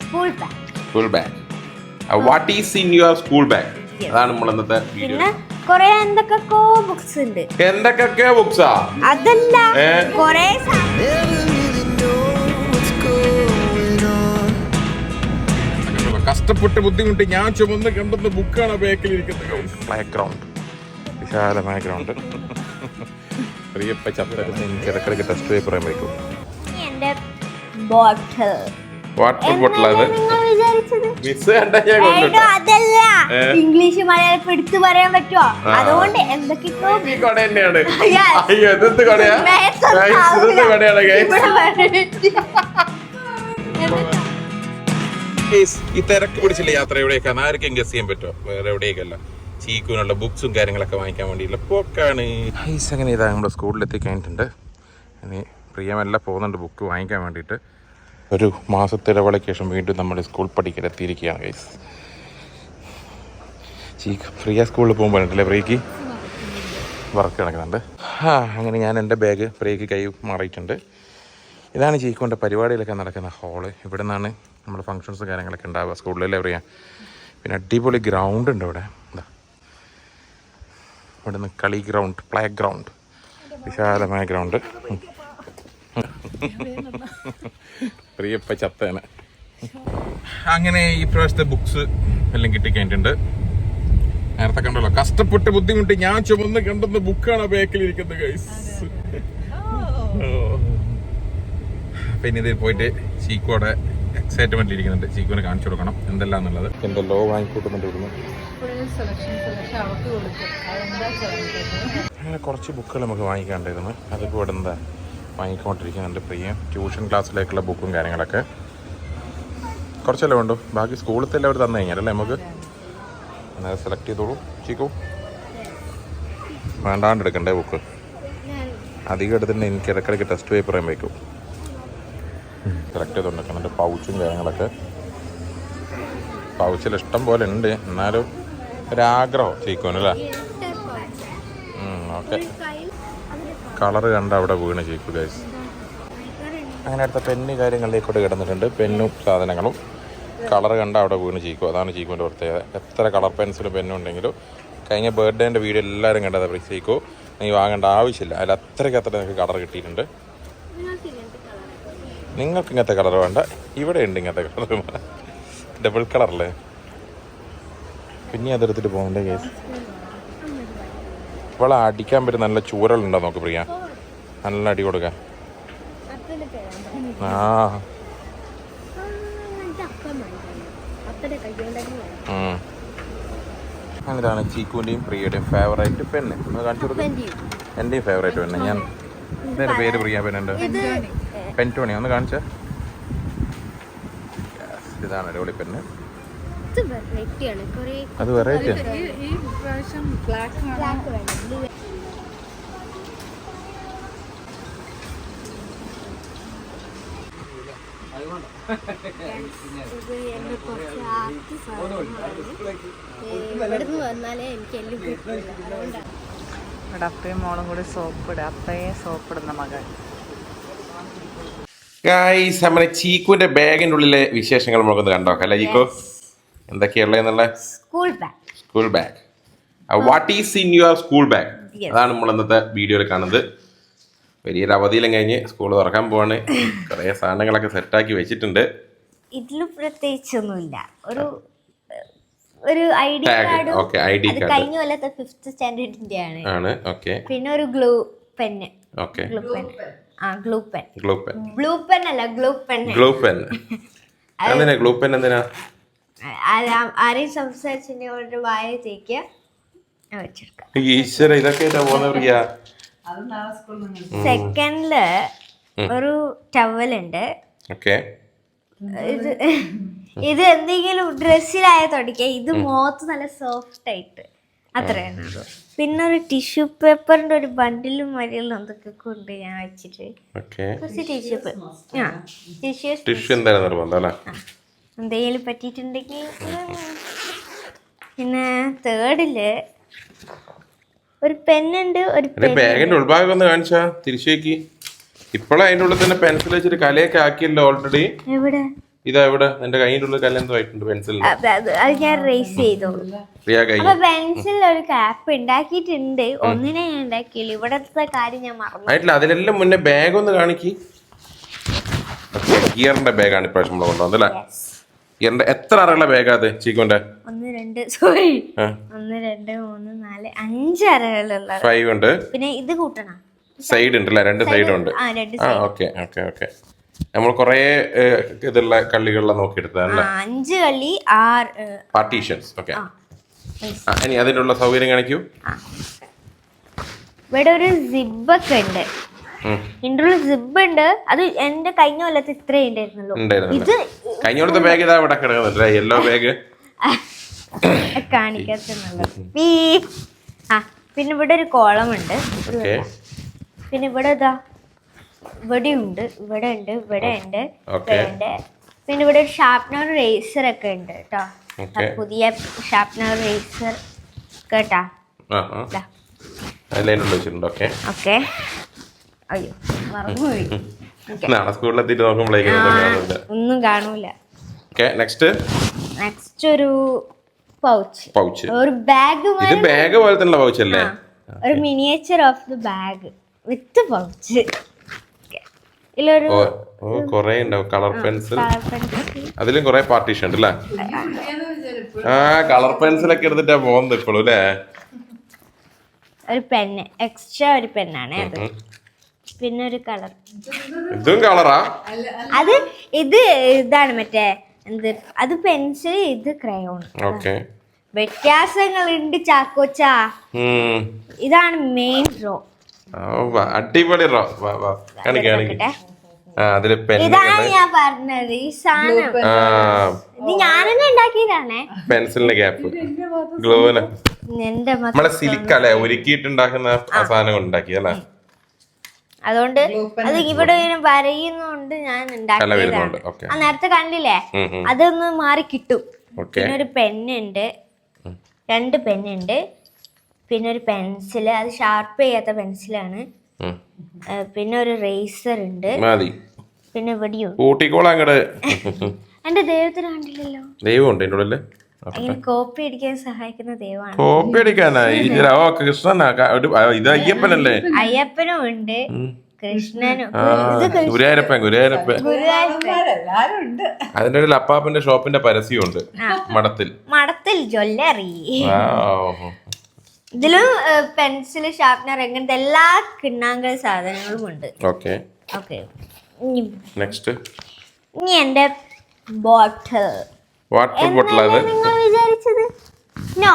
School bag. School bag. What is in your school bag? അതാണ് നമ്മൾ ഇന്നത്തെ video. പിന്നെ കൊറേ എന്തൊക്കെയോ ബുക്സ് ഉണ്ട്. എന്തൊക്കെയോ ബുക്സാ? അതല്ല, കൊറേ കഷ്ടപ്പെട്ട് ബുദ്ധിമുട്ടി ഞാൻ ചുമന്ന് കണ്ടെന്ന ബുക്കാണ് ബാക്കിലിരിക്കുന്നത്. പ്ലേ ഗ്രൗണ്ട്, വിശാലമായ ഗ്രൗണ്ട്. പ്രിയപ്പ ചത്തിടക്കിടക്ക് ടെസ്റ്റ് പേപ്പർ വയ്ക്കും. എന്റെ ബോട്ടിൽ, വാട്ടർ ബോട്ടിൽ. അത് അതല്ല, ഇംഗ്ലീഷ് മലയാളം എടുത്തു പറയാൻ പറ്റുമോ? അതുകൊണ്ട് എന്തൊക്കെയോ തന്നെയാണ്. ഈ തിരക്ക് പിടിച്ചില്ല യാത്ര എവിടേക്കാണ് ആർക്കും ഗസ് ചെയ്യാൻ പറ്റുമോ? വേറെ എവിടേക്കല്ല, ചീക്കുവിനുള്ള ബുക്സും കാര്യങ്ങളൊക്കെ വാങ്ങിക്കാൻ വേണ്ടിയുള്ള പോക്കാണ്. ഹൈസ് അങ്ങനെ ഇതാ നമ്മുടെ സ്കൂളിലെത്തി കഴിഞ്ഞിട്ടുണ്ട്. ഇനി പ്രിയമെല്ലാം പോകുന്നുണ്ട് ബുക്ക് വാങ്ങിക്കാൻ വേണ്ടിയിട്ട്. ഒരു മാസത്തെ ഇടവേളയ്ക്ക് ശേഷം വീണ്ടും നമ്മുടെ സ്കൂൾ പഠിക്കലെത്തിയിരിക്കുകയാണ് ഗൈസ്. ചീക്ക് പ്രിയ സ്കൂളിൽ പോകുമ്പോഴല്ലേ പ്രിയക്ക് വർക്ക് നടക്കുന്നുണ്ട്. അങ്ങനെ ഞാൻ എൻ്റെ ബാഗ് പ്രിയക്ക് കൈ മാറിയിട്ടുണ്ട്. ഇതാണ് ചീക്കുവിൻ്റെ പരിപാടിയിലൊക്കെ നടക്കുന്ന ഹാള്. ഇവിടെ നിന്നാണ് നമ്മുടെ ഫങ്ഷൻസും കാര്യങ്ങളൊക്കെ ഉണ്ടാവുക സ്കൂളിലല്ലേ പ്രിയ. പിന്നെ അടിപൊളി ഗ്രൗണ്ട് ഉണ്ട് ഇവിടെ. ഇവിടെ നിന്ന് കളി ഗ്രൗണ്ട്, പ്ലേ ഗ്രൗണ്ട്, വിശാലമായ ഗ്രൗണ്ട്. പ്രിയപ്പ ചത്തേനെ. അങ്ങനെ ഈ പ്രാവശ്യത്തെ ബുക്സ് എല്ലാം കിട്ടിക്കഴിഞ്ഞിട്ടുണ്ട്. നേരത്തെ കണ്ടല്ലോ, കഷ്ടപ്പെട്ട് ബുദ്ധിമുട്ടി ഞാൻ ചുമന്ന് കണ്ടെന്ന ബുക്കാണ് ബാക്കിലിരിക്കുന്നത് ഗൈസ്. പിന്നെ ഇതിൽ പോയിട്ട് ചീക്കോടെ എക്സൈറ്റ്മെന്റ് ഇരിക്കുന്നുണ്ട്. ചീക്കോനെ കാണിച്ചു കൊടുക്കണം എന്തെല്ലാം എന്നുള്ളത്. എന്തെല്ലോ വാങ്ങിക്കൂട്ടുന്നുണ്ട് ഇവിടുന്ന്. അങ്ങനെ കുറച്ച് ബുക്കുകൾ നമുക്ക് വാങ്ങിക്കാണ്ടായിരുന്നു. അതിപ്പോൾ ഇവിടെ എന്താ വാങ്ങിക്കൊണ്ടിരിക്കുന്നുണ്ട് പ്രിയ. ട്യൂഷൻ ക്ലാസ്സിലേക്കുള്ള ബുക്കും കാര്യങ്ങളൊക്കെ കുറച്ചല്ലേ വേണ്ടു. ബാക്കി സ്കൂളിലത്തെ എല്ലാവരും തന്നു കഴിഞ്ഞാലല്ലേ നമുക്ക് അന്നേരം സെലക്ട് ചെയ്തോളൂ. ചീക്കോ വേണ്ടാണ്ട് എടുക്കണ്ടേ ബുക്ക്? അധികം എടുത്തിട്ട് എനിക്ക് ഇടയ്ക്കിടയ്ക്ക് ടെസ്റ്റ് പേപ്പർ ചെയ്യാൻ വയ്ക്കും. സെലക്ട് ചെയ്തുകൊണ്ടിരിക്കുന്നുണ്ട്. പൗച്ചും കാര്യങ്ങളൊക്കെ പൗച്ചിൽ ഇഷ്ടം പോലെ ഉണ്ട്. എന്നാലും ഒരാഗ്രഹം ചീക്കോനല്ലേ. ഓക്കെ, കളറ് കണ്ട അവിടെ വീണ് ചീക്കു ഗൈസ്. അങ്ങനെ അടുത്ത പെന്ന് കാര്യങ്ങളിലേക്കൂടെ കിടന്നിട്ടുണ്ട്. പെന്നും സാധനങ്ങളും കളർ കണ്ട അവിടെ വീണ് ചീക്കു. അതാണ് ചീക്കുവിൻ്റെ പ്രത്യേകത. എത്ര കളർ പെൻസിലും പെന്നും ഉണ്ടെങ്കിലും കഴിഞ്ഞ ബർത്ത്ഡേൻ്റെ വീഡിയോ എല്ലാവരും കണ്ടത് ചീക്കു നീ വാങ്ങേണ്ട ആവശ്യമില്ല. അതിൽ അത്രയ്ക്ക് നിങ്ങൾക്ക് കളർ കിട്ടിയിട്ടുണ്ട്. നിങ്ങൾക്ക് ഇങ്ങനത്തെ കളർ വേണ്ട, ഇവിടെ ഉണ്ട് ഇങ്ങനത്തെ കളർ, ഡബിൾ കളറല്ലേ. പിന്നെ അതെടുത്തിട്ട് പോകണ്ടേ കേസ്. ഇപ്പോൾ അടിക്കാൻ പറ്റും നല്ല ചൂരലുണ്ടോ നോക്ക് പ്രിയ, നല്ല അടി കൊടുക്കാൻ. അങ്ങനെയാണ് ചീക്കുവിൻ്റെയും പ്രിയയുടെയും ഫേവറേറ്റ് പെണ്ണ്. ഒന്ന് കാണിച്ചു കൊടുക്കും. എൻ്റെയും ഫേവറേറ്റ് പെണ്ണ്. ഞാൻ ഇതിൻ്റെ പേര് പ്രിയ പെണ്ണുണ്ട്, പെൻറ്റോണി. ഒന്ന് കാണിച്ച. ഇതാണ് അടിപൊളി പെണ്ണ്. അത് വെറൈറ്റി ആണ്. അപ്പയും മോളും കൂടി സോപ്പിടുക. അപ്പയെ സോപ്പിടുന്ന മകൻ. ഗൈസ്, നമ്മുടെ ചീക്കുവിന്റെ ബാഗിന്റെ ഉള്ളിലെ വിശേഷങ്ങൾ നമുക്കൊന്ന് കണ്ടോക്കാം അല്ലേ ചീക്കു? എന്തൊക്കെയുള്ള school bag. What is in your school bag? അതാണ് നമ്മൾ ഇന്നത്തെ വീഡിയോയിൽ കാണുന്നത്. വലിയൊരു അവധിയിലും കഴിഞ്ഞ് സ്കൂൾ തുറക്കാൻ പോവാണ്. കുറെ സാധനങ്ങളൊക്കെ സെറ്റാക്കി വെച്ചിട്ടുണ്ട്. ഇതിൽ പ്രത്യേകിച്ചൊന്നുമില്ല. ഒരു ഐഡി കാർഡ്. കഴിഞ്ഞ കൊല്ലത്തെ 5th സ്റ്റാൻഡേർഡിന്റെ ആണ്. പിന്നെ ഒരു ഗ്ലൂ പെന്ന്. ഗ്ലൂ പെൻ അല്ല, ഗ്ലൂ പെൻ. ഗ്ലൂ പെൻ എന്തിനാ? ആരെയും സംസാരിച്ചിട്ട് വായ തേക്കുക. ഈശ്വര, ഇതൊക്കെ സെക്കൻഡില് ഒരു ടവലുണ്ട്. ഇത് എന്തെങ്കിലും ഡ്രസ്സിലായ തുടക്കുക. ഇത് മുഖത്ത് നല്ല സോഫ്റ്റ് ആയിട്ട് അത്രയാണ്. പിന്നെ ഒരു ടിഷ്യൂ പേപ്പറിന്റെ ഒരു ബണ്ടിലും മരിയലും എന്തൊക്കെ കൊണ്ട് ഞാൻ വെച്ചിട്ട് കുറച്ച് ടിഷ്യൂ എന്തെങ്കിലും പറ്റിയിട്ടുണ്ടെങ്കിൽ. പിന്നെ തേർഡില് ഒരു പെന്നുണ്ട്. ബാഗിന്റെ ഉൾഭാഗം ഒന്ന് കാണിച്ചാ തിരിച്ചേക്ക്. ഇപ്പോഴും അതിന്റെ ഉള്ളിൽ തന്നെ പെൻസിൽ വെച്ചിട്ട് കലയൊക്കെ ആക്കിയല്ലോ ഓൾറെഡി. എവിടെ? ഇതാ ഇവിടെ എന്റെ കൈൻ്റെ ഉള്ളിൽ കല്ലെന്തോ പെൻസിൽ അത് ഞാൻ റേസ് ചെയ്തോളൂ. പ്രിയ കൈ അപ്പൊ പെൻസിൽ ഒരു ക്യാപ്പ് ഉണ്ടാക്കിയിട്ടുണ്ട്. ഒന്നിനെ ഞാൻ ഉണ്ടാക്കിയില്ല. ഇവിടത്തെ കാര്യം ഞാൻ മറന്നു. ആയിട്ടില്ല. അതിലെല്ലാം മുന്നേ ബാഗ് ഒന്ന് കാണിക്ക്. ഗിയറിന്റെ ബാഗാണ് ഇപ്രാവശ്യം നമ്മൾ കൊണ്ടുവന്നല്ലേ? ഗിയറിന്റെ എത്ര അറയുള്ള ബാഗാ അത് ചീക്കോന്റെ? 1 2 സോറി 1 2 3 4 5 അറകളുള്ള 5 ഉണ്ട്. പിന്നെ ഇത് കൂട്ടണം. സൈഡ് ഉണ്ട് അല്ലേ? 2 സൈഡ് ഉണ്ട്. Okay okay okay. നമ്മൾ കൊറേ ഇതുള്ള കള്ളികളിലാണ് നോക്കിയെടുത്തല്ലേ? 5 കള്ളി 6 പാർട്ടീഷൻസ്. ഓക്കെ. ഇനി അതിനുള്ള സൗകര്യം കാണിക്കൂ. ഇവിടെ ഒരു സിബൊക്കെ ഉണ്ട്. ഇതിൻ്റെ സിബ് ഉണ്ട്. അത് എന്റെ കഴിഞ്ഞ കൊല്ലത്ത് ഇത്രേ ഉണ്ടായിരുന്നുള്ളൂ. ഇത് കഴിഞ്ഞ കൊല്ലത്തെ ബാഗ് ഇതാ ഇവിടെ കിടക്കുന്നുണ്ട്. യെല്ലോ ബാഗ് കാണിക്കാത്തുള്ളത്. പിന്നെ ഇവിടെ ഒരു കോളം ഉണ്ട്. പിന്നെ ഇവിടെ ഇതാ ഇവിടെ ഉണ്ട്, ഇവിടെ ഉണ്ട്, ഇവിടെ ഉണ്ട്, ഇവിടെ ഉണ്ട്. പിന്നെ ഇവിടെ ഒരു ഷാർപ്നർ റേസർ ഒക്കെ ഉണ്ട് കേട്ടോ. പുതിയ ഷാർപ്നർ റേസർ കേട്ടാ. ഓക്കെ. അയ്യോ മറന്നുപോയി. ഒന്നും കാണൂല. നെക്സ്റ്റ് ഒരു പൗച്ച്. ഒരു ബാഗ് പോലെ തന്നെ പൗച്ച് അല്ലേ? ഒരു miniature of the bag with pouch. ഇതിലൊരു കൊറേ ഉണ്ടാവും. കളർ പെൻസിൽ, അതിലും കൊറേ പാർട്ടീഷൻ ഉണ്ട് അല്ലേ? കളർ പെൻസിലൊക്കെ എടുത്തിട്ടാ പോകുന്നത് ഇപ്പോഴും അല്ലേ? ഒരു പെന്ന്, എക്സ്ട്രാ ഒരു പെന്നാണ് അത്. പിന്നെ ഒരു കളർ. ഇതും കളറാ? അത് ഇതാണ് മറ്റേ എന്ത്, അത് പെൻസിൽ, ഇത് ക്രയോൺ. വ്യത്യാസങ്ങളുണ്ട് ചാക്കോച്ചാ. ഇതാണ് മെയിൻ റോ. അടിപൊളി റോ. ഇതാണ് ഞാൻ പറഞ്ഞത്. ഈ സാധനം ഇത് ഞാൻ തന്നെ ഉണ്ടാക്കിയതാണേ. പെൻസിലിന്റെ ക്യാപ്പ്, ഗ്ലൂവിന് നമ്മളെ സിലിക്കല്ലേ ഒരുക്കിയിട്ടുണ്ടാക്കുന്ന സാധനം കൊണ്ട് ഉണ്ടാക്കിയല്ലേ? അതുകൊണ്ട് അത് ഇവിടെ ഇങ്ങനെ വരയുന്നോണ്ട് ഞാൻ ഉണ്ടാക്കിയതാണ്. ആ നേരത്തെ കണ്ടില്ലേ, അതൊന്ന് മാറി കിട്ടും. പിന്നെ ഒരു പെന്നുണ്ട്, 2 പെന്നുണ്ട്. പിന്നെ ഒരു പെൻസില്, അത് ഷാർപ്പ് ചെയ്യാത്ത പെൻസിലാണ്. പിന്നെ ഒരു റേസർ ഉണ്ട്. പിന്നെ ഇവിടെയും എന്റെ ദൈവത്തിന് കണ്ടില്ലല്ലോ. ദൈവമുണ്ട് എൻ്റെ ഉള്ളില്. കോപ്പി അടിക്കാൻ സഹായിക്കുന്ന ദൈവമാണ്. കോപ്പി അടിക്കാനാ? കൃഷ്ണനാ? ഇത് അയ്യപ്പനല്ലേ? അയ്യപ്പനും ഉണ്ട്, കൃഷ്ണനും, ഗുരുവായൂരപ്പൻ. അതിന്റെ ഇടയിൽ അപ്പാപ്പന്റെ ഷോപ്പിന്റെ പരസ്യമുണ്ട്. മടത്തിൽ ജ്വല്ലറി. ഇതിലും പെൻസില്, ഷാർപ്നർ, അങ്ങനത്തെ എല്ലാ കിണ്ണാങ്ക സാധനങ്ങളും ഉണ്ട്. ഓക്കെ. ഇനി എന്റെ ബോട്ടിൽ. വാട്ടർ ബോട്ടിൽ അത് നിങ്ങൾ വിചാരിച്ചത്? നോ.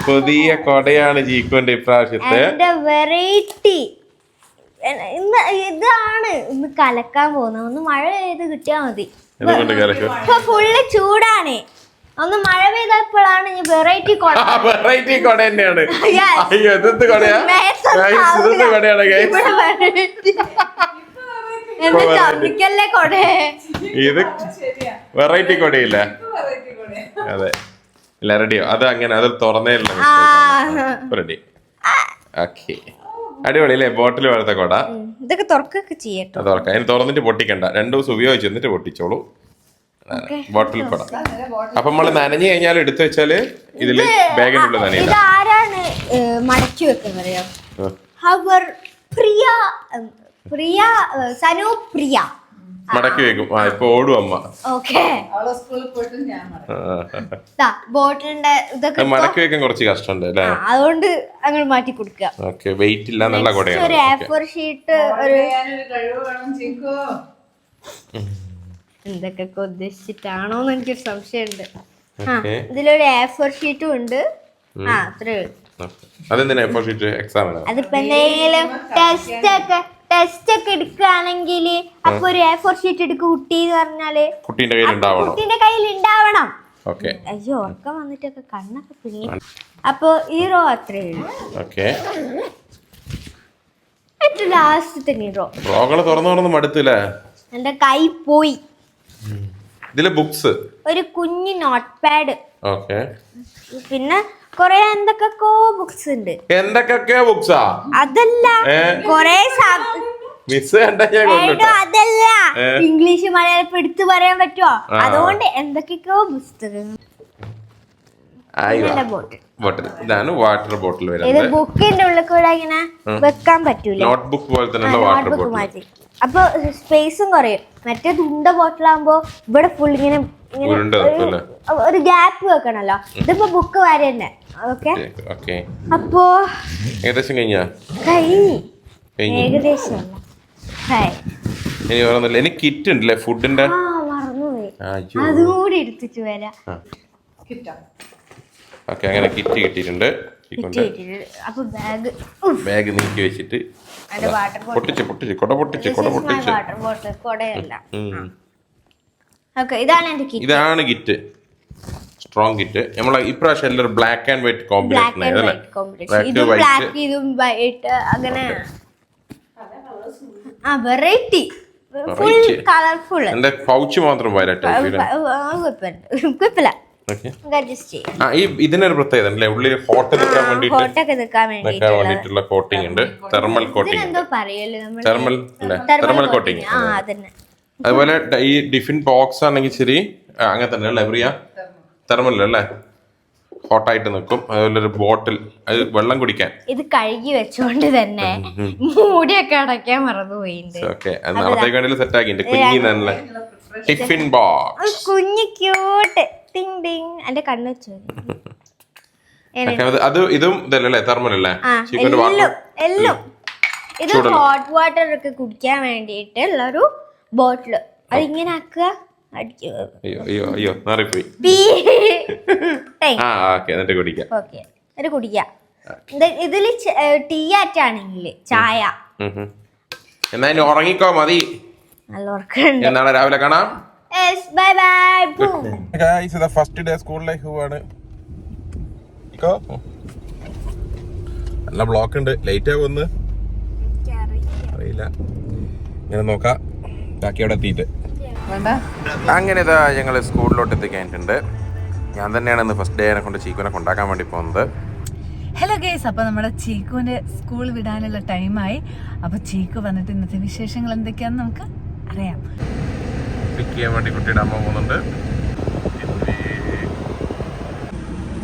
പുതിയ കൊടയാണ് ജീക്കോന്റെ ഇപ്രാവശ്യത്തെ. എന്റെ വെറൈറ്റി ഇതാണ്. ഇന്ന് കലക്കാൻ പോകുന്നത്. ഒന്ന് മഴ പെയ്ത് കിട്ടിയാ മതി. ഫുള്ള് ചൂടാണ്. ഒന്ന് മഴ പെയ്തപ്പോഴാണ് ഈ വെറൈറ്റി കൊട. വെറൈറ്റി കൊട തന്നെയാണ്. ഇത് വെറൈറ്റി കൊടയില്ല. അതെ റെഡിയോ? അത് അങ്ങനെ അത് തുറന്നേല്ല. റെഡി. ഓക്കെ. അടിപൊളി അല്ലേ? ബോട്ടിൽ പോലത്തെ കൊട. ഇതൊക്കെ തുറക്കൊക്കെ ചെയ്യട്ടോ. തുറക്കാം. അതിന് തുറന്നിട്ട് പൊട്ടിക്കണ്ട. 2 ദിവസം ഉപയോഗിച്ച് എന്നിട്ട് പൊട്ടിച്ചോളൂ. ബോട്ടിൽ കൊട. അപ്പൊ നമ്മള് നനഞ്ഞു കഴിഞ്ഞാൽ എടുത്തു വെച്ചാല് ഇതില് ബാഗിനുള്ളിൽ നനയില്ല. ഇതാരാണ് മടക്കി വെക്കുന്നത്? പ്രിയ മടക്കി വെക്കും. ഇപ്പൊ ഓടും അമ്മ. ബോട്ടിലിന്റെ ഇതൊക്കെ മടക്കി വെക്കാൻ കുറച്ച് കഷ്ടമുണ്ട് അല്ലേ? അതുകൊണ്ട് അങ്ങനെ മാറ്റി കൊടുക്കുക. ഓക്കെ. വെയിറ്റ് ഇല്ല എന്നുള്ള കൊടയാണ്. ഒരു A4 ഷീറ്റ്, ഒരു എന്തൊക്കെ ഉദ്ദേശിച്ചിട്ടാണോന്ന് എനിക്കൊരു സംശയമുണ്ട്. ഇതിലൊരു A4 ഷീറ്റും ഉണ്ട്. അത്രേ ഉള്ളൂ. അതിപ്പോ എന്തെങ്കിലും ടെസ്റ്റ് ഒക്കെ എടുക്കുകയാണെങ്കിൽ അപ്പൊ ഒരു A4 ഷീറ്റ് എടുക്കുക കുട്ടി എന്ന് പറഞ്ഞാല് കുട്ടീന്റെ കയ്യിൽ ഉണ്ടാവണം. അയ്യോ ഉറക്കം വന്നിട്ടൊക്കെ കണ്ണൊക്കെ പിള്ളി. അപ്പൊ ഈ റോ അത്രേ ഉള്ളൂ. ഏറ്റവും ലാസ്റ്റത്തെ റോ തുറന്നു മടുത്തില്ലേ? എന്റെ കൈ പോയി. ഇതില് ബുക്സ്, ഒരു കുഞ്ഞു നോട്ട് പാഡ്, പിന്നെ കൊറേ എന്തൊക്കെയോ ബുക്സ് ഉണ്ട്. എന്തൊക്കെയോ ബുക്സാ? അതല്ല, കൊറേ മിസ് കണ്ടാ ഞാൻ ഏട്ടോ, കൊണ്ടുട്ടോ. അതല്ല ഇംഗ്ലീഷ് മലയാളം എടുത്തു പറയാൻ പറ്റുമോ? അതുകൊണ്ട് എന്തൊക്കെയൊക്കെയോ പുസ്തകങ്ങൾ. ബോട്ടിൽ ബോട്ടിൽ ഇതാണ് വാട്ടർ ബോട്ടിൽ ഇത് വരുന്നത്. ബുക്കിന്റെ ഉള്ളിൽ കൂടെ ഇങ്ങനെ വെക്കാൻ പറ്റൂല. നോട്ട്ബുക്ക് പോലെ തന്നെയുള്ള വാട്ടർ നോട്ട്ബുക്ക് ബോട്ടിൽ. മാറ്റി അപ്പൊ സ്പേസും കുറയും. മറ്റേ തുണ്ട ബോട്ടിലാകുമ്പോ ഇവിടെ ഫുൾ ഇങ്ങനെ ഇങ്ങനെ ഉരുണ്ട വെക്കും ഒരു ഗ്യാപ്പ് വെക്കണല്ലോ. ഇതിപ്പോ ബുക്ക് വരെ തന്നെ. Okay, okay. അപ്പോ ഏകദേശം കഴിഞ്ഞാ കഴിഞ്ഞു. കഴിഞ്ഞു. ഏകദേശം അല്ല, ഇനി വേറൊന്നുമില്ല. എനിക്ക് കിറ്റ് ഉണ്ടല്ലേ ഫുഡിന്റെ. ആ മറന്നുപോയി, അയ്യോ. അതും കൂടി എടുത്തിട്ട് വരാം. ഓക്കെ, അങ്ങനെ കിറ്റ് കിട്ടിയിട്ടുണ്ട്. അപ്പൊ ബാഗ് ബാഗ് നീക്കി വെച്ചിട്ട് വാട്ടർ പൊട്ടിച്ച് കൊട പൊട്ടിച്ച് വാട്ടർ ബോട്ടിൽ കൊടയല്ല. ഓക്കെ, ഇതാണ് എന്റെ കിറ്റ്. ഇതാണ് കിറ്റ്, സ്ട്രോങ് കിറ്റ്. നമ്മളെ ഇപ്രാവശ്യം എല്ലാവരും ബ്ലാക്ക് ആൻഡ് വൈറ്റ് കോമ്പിനേഷൻ ആയതല്ലേ? ഇതും ബ്ലാക്ക് ഇതും വൈറ്റ് അങ്ങനെ വെറൈറ്റി, ഫുൾ കളർഫുൾ. എന്റെ പൗച്ച് മാത്രം വരട്ടെ. കുഴപ്പമില്ല, ഓക്കെ. അഡ്ജസ്റ്റ് ചെയ്യാം. ഈ ഇതിനൊരു പ്രത്യേകത അല്ലേ, ഉള്ളിൽ ഹോട്ട് നിൽക്കാൻ വേണ്ടിട്ട് ഹോട്ടൊക്കെ നിൽക്കാൻ വേണ്ടിട്ടുള്ള കോട്ടിംഗ് ഉണ്ട്. തെർമൽ കോട്ടിംഗ്, എന്തോ പറയല്ലോ നമ്മൾ, തെർമൽ അല്ലേ, തെർമൽ കോട്ടിംഗ്. ആ അതന്നെ. അതുപോലെ ഈ ടിഫിൻ ബോക്സ് ആണെങ്കിൽ ശരി അങ്ങനെ തന്നെ അല്ലേ പ്രിയ? തെർമൽ അല്ലേ, ഹോട്ടായിട്ട് നിൽക്കും. അതുപോലെ ഒരു ബോട്ടിൽ, അത് വെള്ളം കുടിക്കാൻ. ഇത് കഴുകി വെച്ചോണ്ട് തന്നെ മൂടിയൊക്കെ അടയ്ക്കാൻ മറന്നുപോയിണ്ട്. ഓക്കെ, അത് നാളത്തേക്ക് വേണ്ടി സെറ്റ് ആക്കിണ്ട്. കുഞ്ഞി നല്ല ടിഫിൻ ബോക്സ്, കുഞ്ഞു ക്യൂട്ട്. ടിങ് ടിങ്, എന്റെ കണ്ണ് വെച്ചു. അത് ഇതും ഇതല്ലേ തെർമൽ അല്ലേ? എല്ലാം ഇത് ഹോട്ട് വാട്ടർ ഒക്കെ കുടിക്കാൻ വേണ്ടിയിട്ടുള്ള ഒരു ബോട്ടില്. അതിങ്ങനെ ആക്കുക, അടിക്കുക. അയ്യോ മാറിപ്പോയി. എന്നിട്ട് കുടിക്കാം. ഓക്കെ, എന്നിട്ട് കുടിക്കാം. ഇതില് ടീ ആറ്റാണെങ്കിൽ ചായ. എന്നാ ഇനി ഉറങ്ങിക്കോ, മതി. നല്ല ഉറക്കമുണ്ട്. നാളെ രാവിലെ കാണാം. Bye bye. First day school life ആണ്. നല്ല ബ്ലോക്ക് ഉണ്ട്, ലേറ്റ് ആവുമെന്ന് അറിയില്ല. ഇങ്ങനെ നോക്കാം ബാക്കി അവിടെ എത്തിയിട്ട്. അങ്ങനെ ഇതാ ഞങ്ങൾ സ്കൂളിലോട്ട് എത്തിക്കഴിഞ്ഞിട്ടുണ്ട്. ഞാൻ തന്നെയാണ് ഇന്ന് ഫസ്റ്റ് ഡേ കൊണ്ട് ചീക്കുനെ കൊണ്ടാക്കാൻ വേണ്ടി പോകുന്നത്. ഹലോ ഗേസ്, അപ്പോൾ നമ്മുടെ ചീക്കുവിൻ്റെ സ്കൂൾ വിടാനുള്ള ടൈമായി. അപ്പോൾ ചീക്കു വന്നിട്ട് ഇന്നത്തെ വിശേഷങ്ങൾ എന്തൊക്കെയാണെന്ന് നമുക്ക് അറിയാം. പിക്ക് ചെയ്യാൻ വേണ്ടി കുട്ടിയുടെ അമ്മ പോകുന്നുണ്ട്.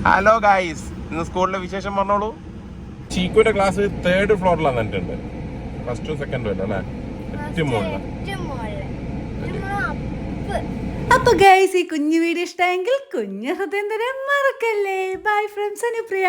ഹലോ ഗായ്സ്, ഇന്ന് സ്കൂളിലെ വിശേഷം പറഞ്ഞോളൂ. ചീക്കുവിന്റെ ക്ലാസ് 3rd ഫ്ലോറിലാണ് വന്നിട്ടുണ്ട്. ഫസ്റ്റും സെക്കൻഡും അല്ല അല്ലേ? ഏറ്റവും മുകളിലാണ്. അപ്പൊ ഗൈസ്, ഈ കുഞ്ഞു വീഡിയോ ഇഷ്ടമെങ്കിൽ കുഞ്ഞു ഹൃദയം തരാൻ മറക്കല്ലേ. Bye from സനുപ്രിയ.